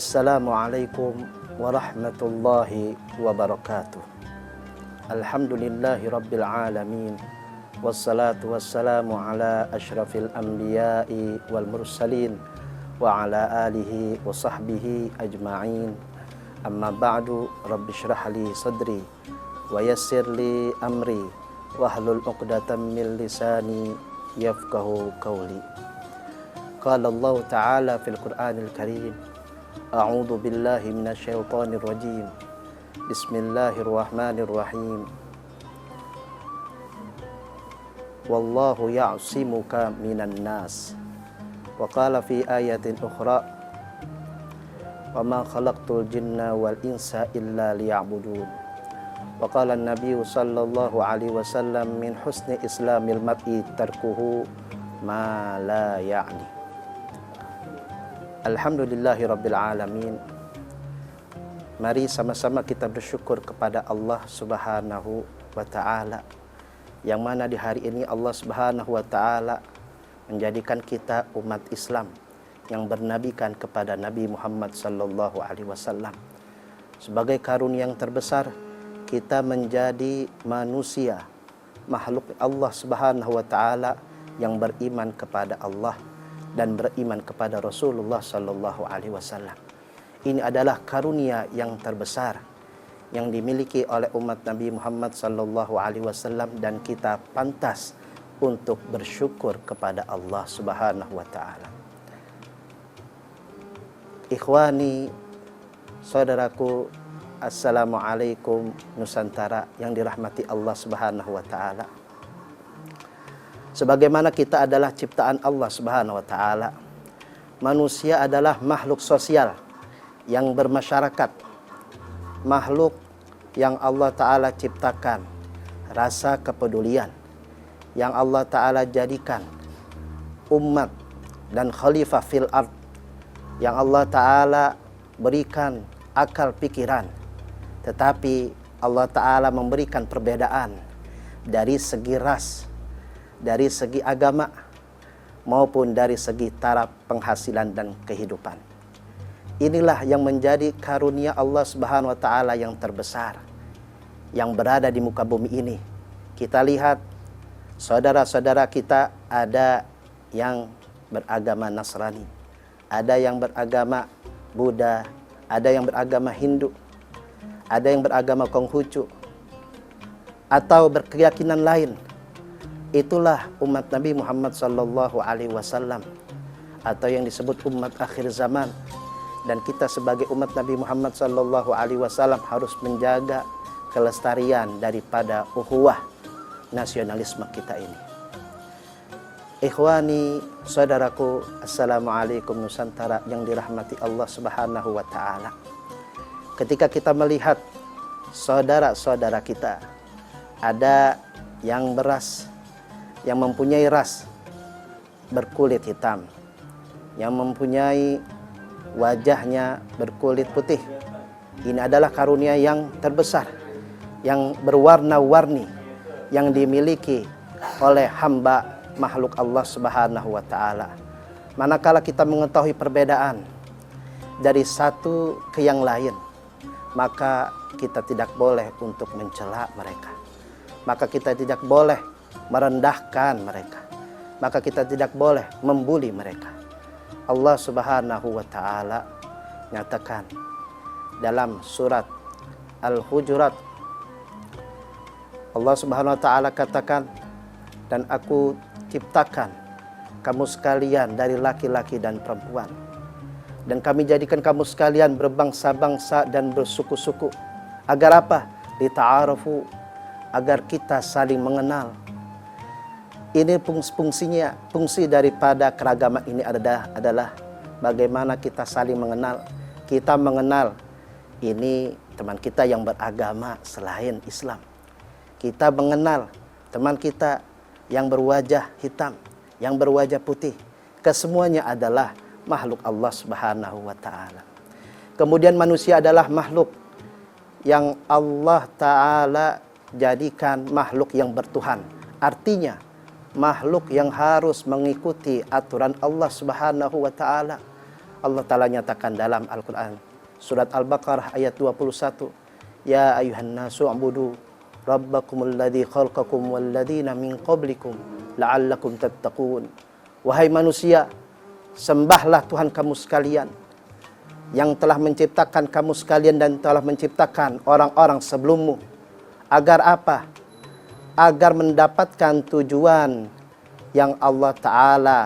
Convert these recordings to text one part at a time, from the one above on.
Assalamualaikum warahmatullahi wabarakatuh. Alhamdulillahi rabbil alamin. Wassalatu wassalamu ala ashrafil anbiya'i wal mursalin wa ala alihi wa sahbihi ajma'in. Amma ba'du, rabbi shrah li sadri wa yassir li amri wahlul 'uqdatam min lisani yafqahu qawli. Qala Allah ta'ala fil Qur'anil Karim, a'udzu billahi minasyaitonir rajim. Bismillahirrahmanirrahim. Wallahu ya'simuka minan nas. Wa qala fi ayatin ukhra, wa ma khalaqtul jinna wal insa illa liya'budun. Wa qala an-nabiy sallallahu alaihi wasallam min husni islamil mar'i tarkuhu ma la ya'ni. Alhamdulillahi rabbil alamin. Mari sama-sama kita bersyukur kepada Allah subhanahu wa ta'ala, yang mana di hari ini Allah subhanahu wa ta'ala menjadikan kita umat Islam yang bernabikan kepada Nabi Muhammad sallallahu alaihi wasallam. Sebagai karunia yang terbesar, kita menjadi manusia, makhluk Allah subhanahu wa ta'ala yang beriman kepada Allah dan beriman kepada Rasulullah sallallahu alaihi wasallam. Ini adalah karunia yang terbesar yang dimiliki oleh umat Nabi Muhammad sallallahu alaihi wasallam, dan kita pantas untuk bersyukur kepada Allah subhanahu wa ta'ala. Ikhwani, saudaraku, assalamualaikum Nusantara yang dirahmati Allah subhanahu wa ta'ala. Sebagaimana kita adalah ciptaan Allah subhanahu wa ta'ala, manusia adalah makhluk sosial yang bermasyarakat, makhluk yang Allah ta'ala ciptakan rasa kepedulian, yang Allah ta'ala jadikan umat dan khalifah fil ard, yang Allah ta'ala berikan akal pikiran, tetapi Allah ta'ala memberikan perbedaan dari segi ras, dari segi agama, maupun dari segi taraf penghasilan dan kehidupan. Inilah yang menjadi karunia Allah subhanahu wa ta'ala yang terbesar yang berada di muka bumi ini. Kita lihat saudara-saudara kita, ada yang beragama Nasrani, ada yang beragama Buddha, ada yang beragama Hindu, ada yang beragama Konghucu, atau berkeyakinan lain. Itulah umat Nabi Muhammad sallallahu alaihi wasallam, atau yang disebut umat akhir zaman. Dan kita sebagai umat Nabi Muhammad sallallahu alaihi wasallam harus menjaga kelestarian daripada ukhuwah nasionalisme kita ini. Ikhwani, saudaraku, assalamualaikum Nusantara yang dirahmati Allah subhanahu wa ta'ala. Ketika kita melihat saudara-saudara kita, ada yang beras, yang mempunyai ras berkulit hitam, yang mempunyai wajahnya berkulit putih. Ini adalah karunia yang terbesar, yang berwarna-warni, yang dimiliki oleh hamba makhluk Allah subhanahu wa ta'ala. Manakala kita mengetahui perbedaan dari satu ke yang lain, maka kita tidak boleh untuk mencela mereka, maka kita tidak boleh merendahkan mereka, maka kita tidak boleh membuli mereka. Allah subhanahu wa ta'ala nyatakan dalam surat Al-Hujurat, Allah subhanahu wa ta'ala katakan, dan aku ciptakan kamu sekalian dari laki-laki dan perempuan, dan kami jadikan kamu sekalian berbangsa-bangsa dan bersuku-suku. Agar apa? Lita'arafu, agar kita saling mengenal. Ini fungsinya, fungsi daripada keragaman ini adalah bagaimana kita saling mengenal. Kita mengenal ini teman kita yang beragama selain Islam. Kita mengenal teman kita yang berwajah hitam, yang berwajah putih. Kesemuanya adalah makhluk Allah subhanahu wa ta'ala. Kemudian manusia adalah makhluk yang Allah ta'ala jadikan makhluk yang bertuhan. Artinya makhluk yang harus mengikuti aturan Allah subhanahu wa ta'ala. Allah Ta'ala nyatakan dalam Al-Quran surat Al-Baqarah ayat 21, ya ayuhan nasu ubudu rabbakumul ladzi khalaqakum wal ladzina min qablikum la'allakum tattaqun. Wahai manusia, sembahlah Tuhan kamu sekalian yang telah menciptakan kamu sekalian dan telah menciptakan orang-orang sebelummu. Agar apa? Agar mendapatkan tujuan yang Allah Ta'ala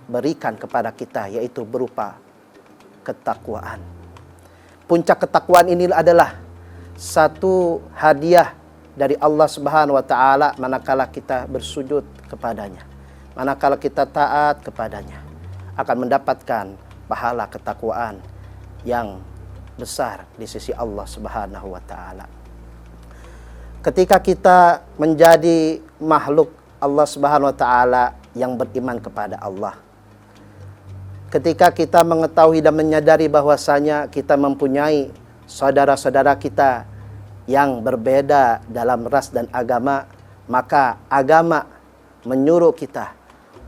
berikan kepada kita, yaitu berupa ketakwaan. Puncak ketakwaan ini adalah satu hadiah dari Allah Subhanahu wa Ta'ala manakala kita bersujud kepadanya, manakala kita taat kepadanya, akan mendapatkan pahala ketakwaan yang besar di sisi Allah Subhanahu wa Ta'ala. Ketika kita menjadi makhluk Allah Subhanahu wa Ta'ala yang beriman kepada Allah, ketika kita mengetahui dan menyadari bahwasanya kita mempunyai saudara-saudara kita yang berbeda dalam ras dan agama, maka agama menyuruh kita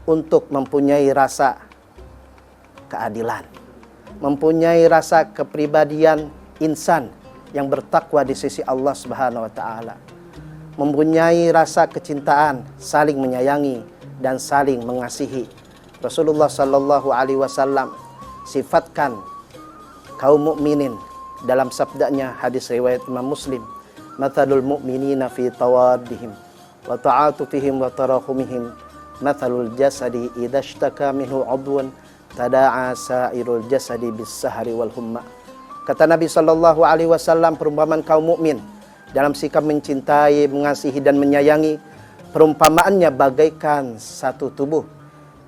untuk mempunyai rasa keadilan, mempunyai rasa kepribadian insan yang bertakwa di sisi Allah Subhanahu wa Ta'ala, mempunyai rasa kecintaan, saling menyayangi dan saling mengasihi. Rasulullah Sallallahu Alaihi Wasallam sifatkan kaum mukminin dalam sabdanya, hadis riwayat Imam Muslim, mathalul mu'minina fi tawaddihim wa ta'atufihim wa tarahumihim mathalul jasadi idza ishtaka minhu 'udwan tada'a sa'irul jasadi bis-sahri wal humma. Kata Nabi Sallallahu Alaihi Wasallam, perumpamaan kaum mukmin dalam sikap mencintai, mengasihi dan menyayangi, perumpamaannya bagaikan satu tubuh.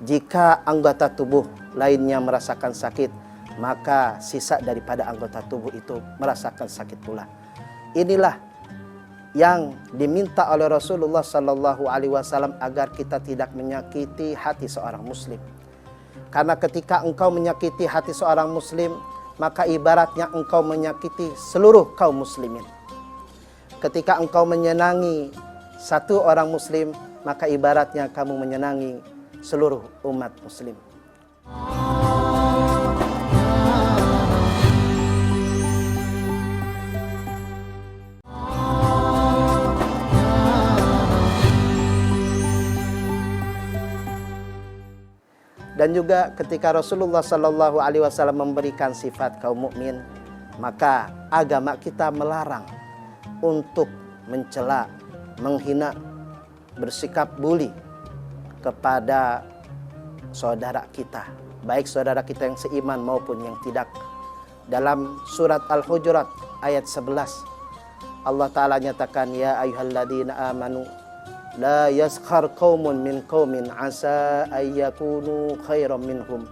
Jika anggota tubuh lainnya merasakan sakit, maka sisa daripada anggota tubuh itu merasakan sakit pula. Inilah yang diminta oleh Rasulullah Sallallahu Alaihi Wasallam agar kita tidak menyakiti hati seorang muslim. Karena ketika engkau menyakiti hati seorang muslim, maka ibaratnya engkau menyakiti seluruh kaum muslimin. Ketika engkau menyenangi satu orang muslim, maka ibaratnya kamu menyenangi seluruh umat muslim. Dan juga ketika Rasulullah Sallallahu Alaihi Wasallam memberikan sifat kaum mukmin, maka agama kita melarang untuk mencela, menghina, bersikap bully kepada saudara kita, baik saudara kita yang seiman maupun yang tidak. Dalam surat Al-Hujurat ayat 11, Allah Ta'ala nyatakan, ya ayyuhalladzina amanu la yaskhar qaumun min qaumin asa ayyakunu khairan minhum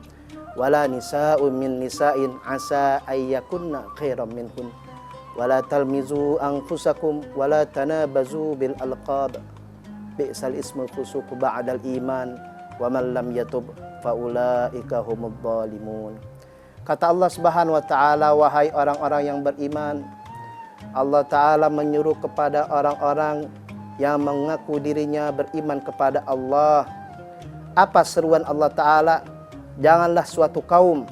wala nisa'un min nisa'in asa ayyakunna khairan minhum wala talmizu anfusakum wala tanabazu bil alqab bi'sal ismul fusuq ba'dal iman wa man lam yatub faulaika humudz zalimun. Kata Allah Subhanahu wa Ta'ala, wahai orang-orang yang beriman, Allah Ta'ala menyuruh kepada orang-orang yang mengaku dirinya beriman kepada Allah. Apa seruan Allah Ta'ala? Janganlah suatu kaum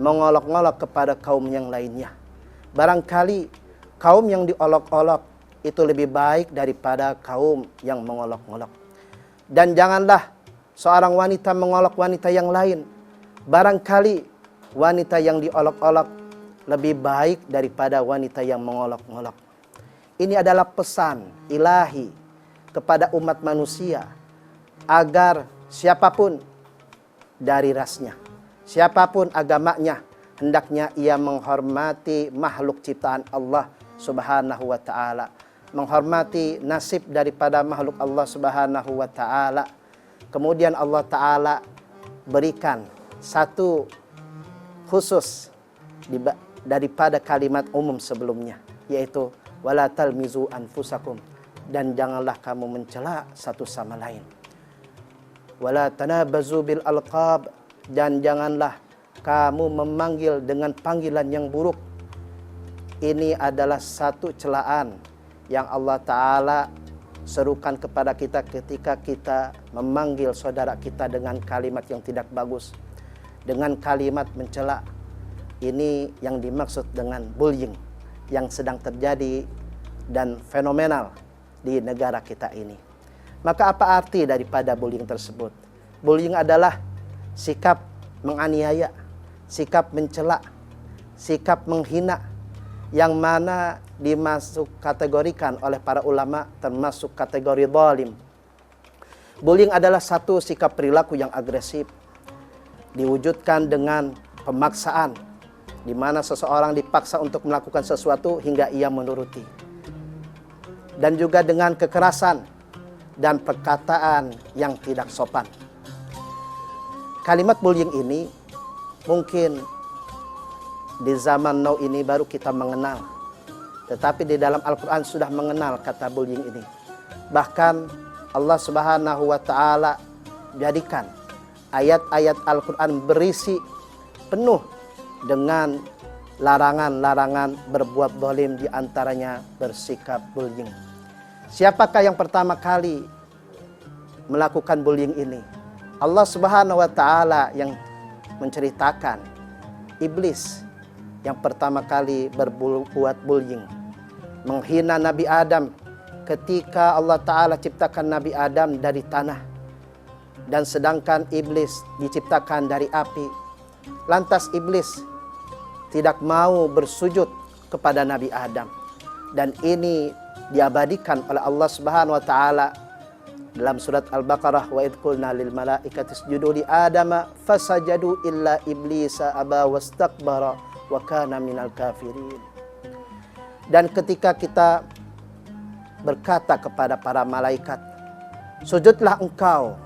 mengolok-olok kepada kaum yang lainnya. Barangkali kaum yang diolok-olok itu lebih baik daripada kaum yang mengolok-olok. Dan janganlah seorang wanita mengolok wanita yang lain. Barangkali wanita yang diolok-olok lebih baik daripada wanita yang mengolok-olok. Ini adalah pesan ilahi kepada umat manusia agar siapapun dari rasnya, siapapun agamanya, hendaknya ia menghormati makhluk ciptaan Allah Subhanahu wa Ta'ala, menghormati nasib daripada makhluk Allah Subhanahu wa Ta'ala. Kemudian Allah Ta'ala berikan satu khusus daripada kalimat umum sebelumnya, yaitu wala talmizu anfusakum, dan janganlah kamu mencela satu sama lain. Wala tanabazu bil alqab, dan janganlah kamu memanggil dengan panggilan yang buruk. Ini adalah satu celaan yang Allah Ta'ala serukan kepada kita ketika kita memanggil saudara kita dengan kalimat yang tidak bagus. dengan kalimat mencela. Ini yang dimaksud dengan bullying yang sedang terjadi dan fenomenal di negara kita ini. Maka apa arti daripada bullying tersebut? Bullying adalah sikap menganiaya, sikap mencela, sikap menghina, yang mana dimasuk kategorikan oleh para ulama termasuk kategori zalim. Bullying adalah satu sikap perilaku yang agresif, diwujudkan dengan pemaksaan, di mana seseorang dipaksa untuk melakukan sesuatu hingga ia menuruti. Dan juga dengan kekerasan dan perkataan yang tidak sopan. Kalimat bullying ini mungkin di zaman now ini baru kita mengenal. Tetapi di dalam Al-Quran sudah mengenal kata bullying ini. Bahkan Allah Subhanahu wa Ta'ala jadikan ayat-ayat Al-Quran berisi penuh dengan larangan-larangan berbuat zalim, di antaranya bersikap bullying. Siapakah yang pertama kali melakukan bullying ini? Allah Subhanahu wa Ta'ala yang menceritakan iblis yang pertama kali berbuat bullying, menghina Nabi Adam ketika Allah Ta'ala ciptakan Nabi Adam dari tanah, dan sedangkan iblis diciptakan dari api. Lantas iblis tidak mau bersujud kepada Nabi Adam, dan ini diabadikan oleh Allah Subhanahu wa Ta'ala dalam surat Al-Baqarah, wa idh qulna lil malaikati isjudu li adama fasajadu illa iblisa aba wastakbara wa kana minal kafirin. Dan ketika kita berkata kepada para malaikat, sujudlah engkau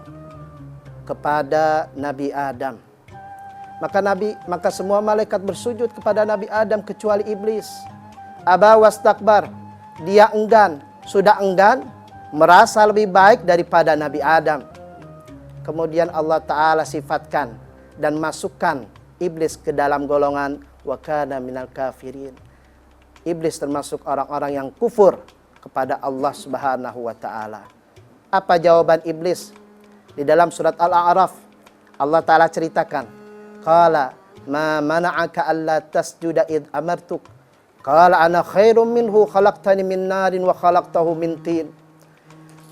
kepada Nabi Adam, maka semua malaikat bersujud kepada Nabi Adam kecuali iblis. Aba wastakbar, dia enggan, sudah enggan, merasa lebih baik daripada Nabi Adam. Kemudian Allah Ta'ala sifatkan dan masukkan iblis ke dalam golongan wa kana minal kafirin. Iblis termasuk orang-orang yang kufur kepada Allah Subhanahu wa Ta'ala. Apa jawaban iblis? Di dalam surat Al-A'raf Allah Ta'ala ceritakan, qala ma mana'aka alla tasjuda id amartuk qala ana khairum minhu khalaqtani min narin wa khalaqtahu min tin.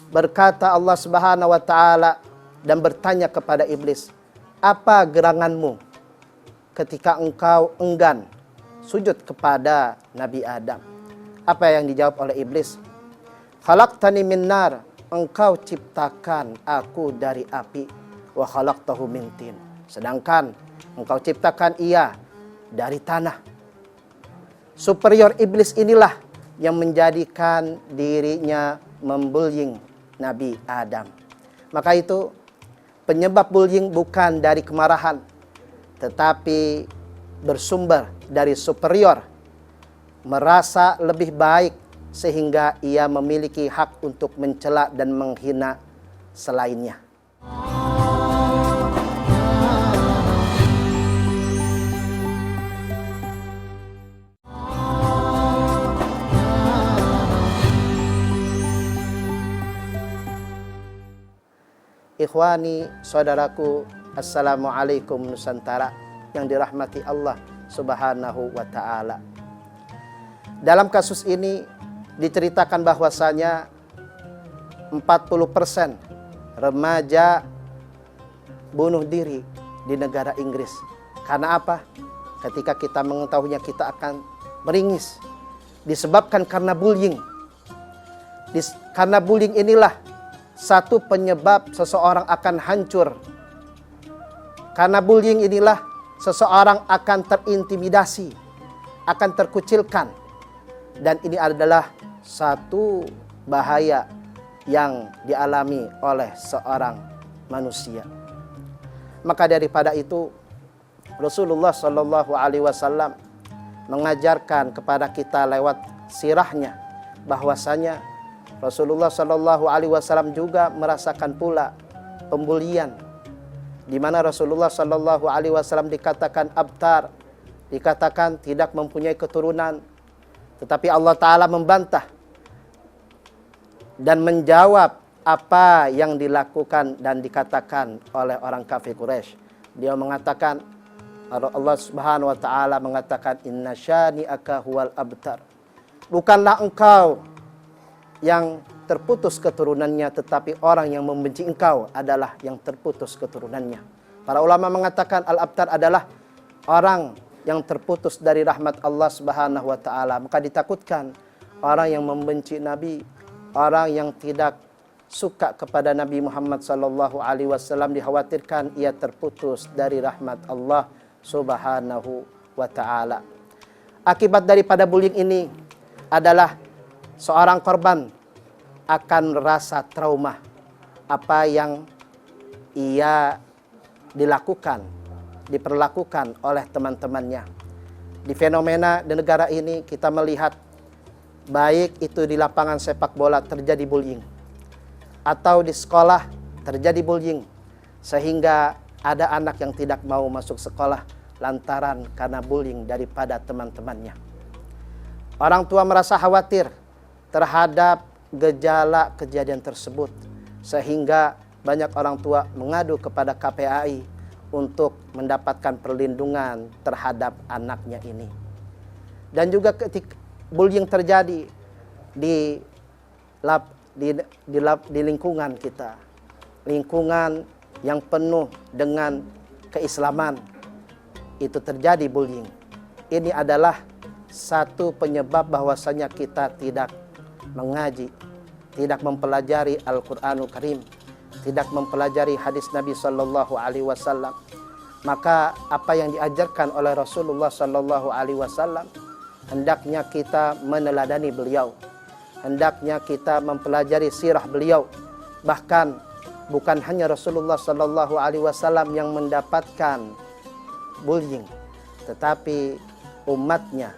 Berkata Allah Subhanahu wa Ta'ala dan bertanya kepada iblis, apa geranganmu ketika engkau enggan sujud kepada Nabi Adam? Apa yang dijawab oleh iblis? Khalaqtani min nar, engkau ciptakan aku dari api, wa khalaqtahu min tin, sedangkan engkau ciptakan ia dari tanah. Superior iblis inilah yang menjadikan dirinya membullying Nabi Adam. Maka itu penyebab bullying bukan dari kemarahan, tetapi bersumber dari superior, merasa lebih baik sehingga ia memiliki hak untuk mencela dan menghina selainnya. Ikhwani, saudaraku, Assalamualaikum Nusantara yang dirahmati Allah Subhanahu wa Ta'ala. Dalam kasus ini diceritakan bahwasanya 40% remaja bunuh diri di negara Inggris. Karena apa? Ketika kita mengetahuinya kita akan meringis. Disebabkan karena bullying. Karena bullying inilah satu penyebab seseorang akan hancur. Karena bullying inilah seseorang akan terintimidasi, akan terkucilkan. Dan ini adalah satu bahaya yang dialami oleh seorang manusia. Maka daripada itu Rasulullah Shallallahu Alaihi Wasallam mengajarkan kepada kita lewat sirahnya bahwasanya Rasulullah Shallallahu Alaihi Wasallam juga merasakan pula pembulian, di mana Rasulullah Shallallahu Alaihi Wasallam dikatakan abtar, dikatakan tidak mempunyai keturunan, tetapi Allah Ta'ala membantah dan menjawab apa yang dilakukan dan dikatakan oleh orang kafir Quraisy. Dia mengatakan, Allah Subhanahu wa taala mengatakan inna syani'aka huwal abtar. Bukanlah engkau yang terputus keturunannya, tetapi orang yang membenci engkau adalah yang terputus keturunannya. Para ulama mengatakan al-abtar adalah orang yang terputus dari rahmat Allah Subhanahu wa taala. Maka ditakutkan orang yang membenci Nabi, orang yang tidak suka kepada Nabi Muhammad sallallahu alaihi wasallam, dikhawatirkan ia terputus dari rahmat Allah Subhanahu wa taala. Akibat daripada bullying ini adalah seorang korban akan rasa trauma apa yang ia diperlakukan oleh teman-temannya. Di fenomena di negara ini kita melihat baik itu di lapangan sepak bola terjadi bullying atau di sekolah terjadi bullying, sehingga ada anak yang tidak mau masuk sekolah lantaran karena bullying daripada teman-temannya. Orang tua merasa khawatir terhadap gejala kejadian tersebut, sehingga banyak orang tua mengadu kepada KPAI untuk mendapatkan perlindungan terhadap anaknya ini. Dan juga ketika bullying terjadi di lingkungan kita, lingkungan yang penuh dengan keislaman, itu terjadi bullying. Ini adalah satu penyebab bahwasanya kita tidak mengaji, tidak mempelajari Al-Quranul Karim, tidak mempelajari hadis Nabi Sallallahu Alaihi Wasallam. Maka apa yang diajarkan oleh Rasulullah Sallallahu Alaihi Wasallam, hendaknya kita meneladani beliau, hendaknya kita mempelajari sirah beliau. Bahkan bukan hanya Rasulullah Sallallahu Alaihi Wasallam yang mendapatkan bullying, tetapi umatnya,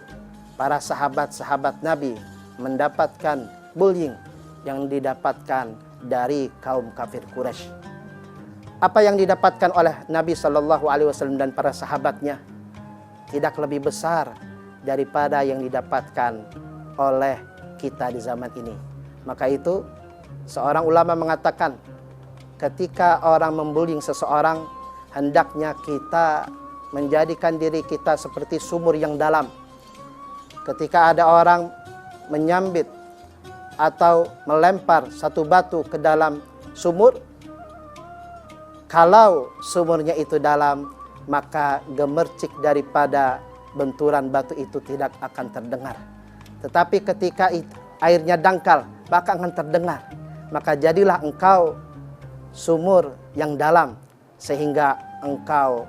para sahabat-sahabat Nabi mendapatkan bullying yang didapatkan dari kaum kafir Quraisy. Apa yang didapatkan oleh Nabi Sallallahu Alaihi Wasallam dan para sahabatnya tidak lebih besar daripada yang didapatkan oleh kita di zaman ini. Maka itu seorang ulama mengatakan, ketika orang membullying seseorang, hendaknya kita menjadikan diri kita seperti sumur yang dalam. Ketika ada orang menyambit atau melempar satu batu ke dalam sumur, kalau sumurnya itu dalam, maka gemercik daripada benturan batu itu tidak akan terdengar. Tetapi ketika airnya dangkal, maka akan terdengar. Maka jadilah engkau sumur yang dalam, sehingga engkau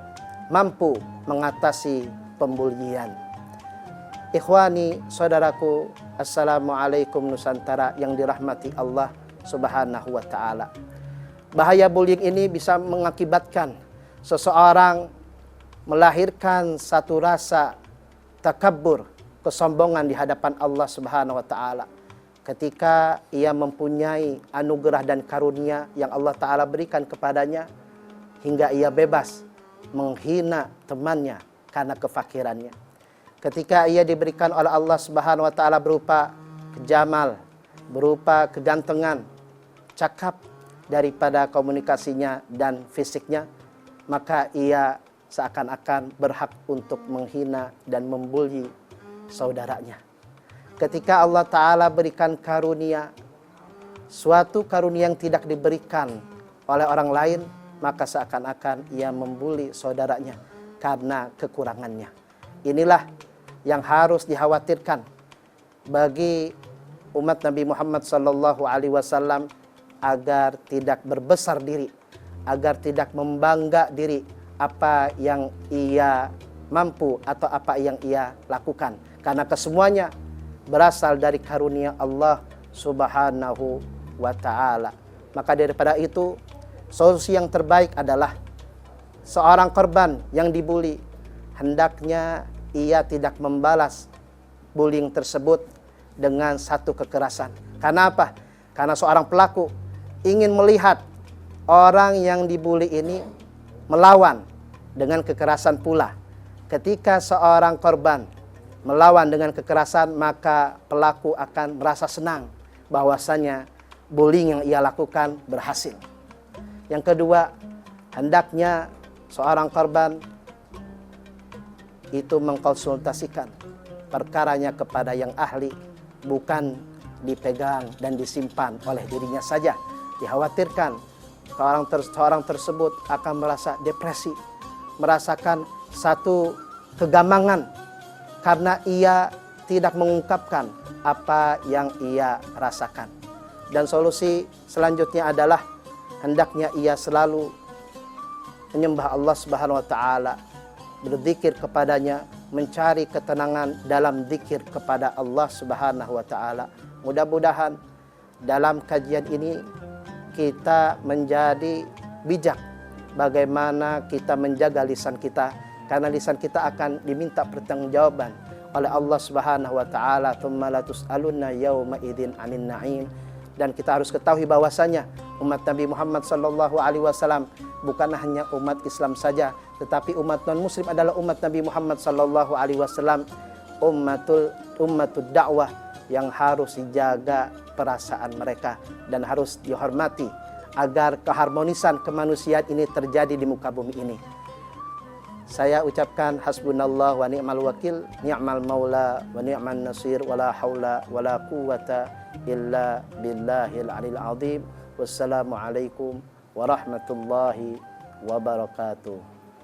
mampu mengatasi pembulian. Ikhwani, saudaraku, assalamualaikum Nusantara yang dirahmati Allah Subhanahu wa ta'ala. Bahaya bullying ini bisa mengakibatkan seseorang melahirkan satu rasa takabur, kesombongan di hadapan Allah Subhanahu wa ta'ala. Ketika ia mempunyai anugerah dan karunia yang Allah ta'ala berikan kepadanya, hingga ia bebas menghina temannya karena kefakirannya. Ketika ia diberikan oleh Allah Subhanahu wa ta'ala berupa kejamal, berupa kegantengan, cakap daripada komunikasinya dan fisiknya, maka ia seakan-akan berhak untuk menghina dan membuli saudaranya. Ketika Allah Ta'ala berikan karunia, suatu karunia yang tidak diberikan oleh orang lain, maka seakan-akan ia membuli saudaranya karena kekurangannya. Inilah yang harus dikhawatirkan bagi umat Nabi Muhammad Sallallahu Alaihi Wasallam, agar tidak berbesar diri, agar tidak membangga diri apa yang ia mampu atau apa yang ia lakukan, karena kesemuanya berasal dari karunia Allah Subhanahu wa ta'ala. Maka daripada itu, solusi yang terbaik adalah seorang korban yang dibuli, hendaknya ia tidak membalas bullying tersebut dengan satu kekerasan. Karena apa? Karena seorang pelaku ingin melihat orang yang dibuli ini melawan dengan kekerasan pula. Ketika seorang korban melawan dengan kekerasan, maka pelaku akan merasa senang bahwasanya bullying yang ia lakukan berhasil. Yang kedua, hendaknya seorang korban itu mengkonsultasikan perkaranya kepada yang ahli, bukan dipegang dan disimpan oleh dirinya saja. Dikhawatirkan seorang tersebut akan merasa depresi, merasakan satu kegamangan karena ia tidak mengungkapkan apa yang ia rasakan. Dan solusi selanjutnya adalah hendaknya ia selalu menyembah Allah Subhanahu wa taala, berzikir kepadanya, mencari ketenangan dalam zikir kepada Allah Subhanahu wa taala. Mudah-mudahan dalam kajian ini kita menjadi bijak bagaimana kita menjaga lisan kita, karena lisan kita akan diminta pertanggungjawaban oleh Allah Subhanahu wa taala, tsumma la tus'alunna yauma idzin 'anin na'im. Dan kita harus ketahui bahwasanya umat Nabi Muhammad sallallahu alaihi wasallam bukan hanya umat Islam saja, tetapi umat non muslim adalah umat Nabi Muhammad sallallahu alaihi wasallam, ummatud dakwah yang harus dijaga perasaan mereka dan harus dihormati agar keharmonisan kemanusiaan ini terjadi di muka bumi ini. Saya ucapkan hasbunallah wa ni'mal wakil, ni'mal maula wa ni'man nasir, wala haula wala quwata illa billahil alil azim. Wassalamualaikum warahmatullahi wabarakatuh.